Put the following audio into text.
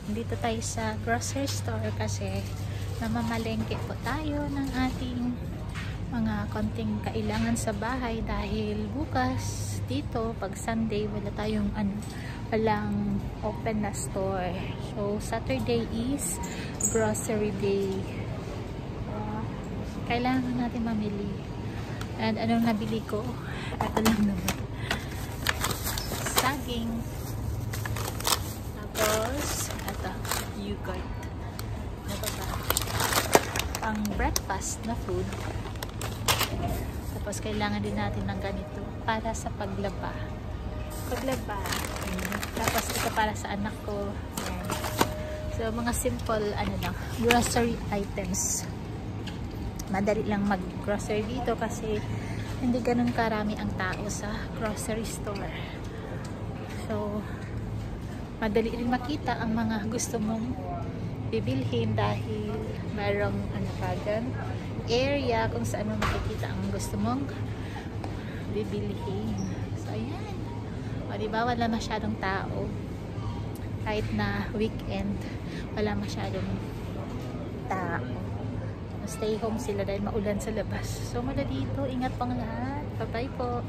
Dito tayo sa grocery store kasi namamalengke po tayo ng ating mga konting kailangan sa bahay dahil bukas dito pag Sunday wala tayong walang open na store. So Saturday is grocery day. Kailangan natin mamili. And anong nabili ko? Ito lang naman. Saging. Tapos ito, yogurt. Ito ba? Pang breakfast na food. Tapos kailangan din natin ng ganito para sa paglaba. Tapos ito para sa anak ko. Ayan. So mga simple grocery items. Madali lang mag-grocery dito kasi hindi ganun karami ang tao sa grocery store. So madali rin makita ang mga gusto mong bibilhin dahil mayroong area kung saan mo makikita ang gusto mong bibilhin. So ayan. O diba wala masyadong tao. Kahit na weekend, wala masyadong tao. Stay home sila dahil maulan sa labas. So mula dito, ingat pang lahat. Bye-bye po.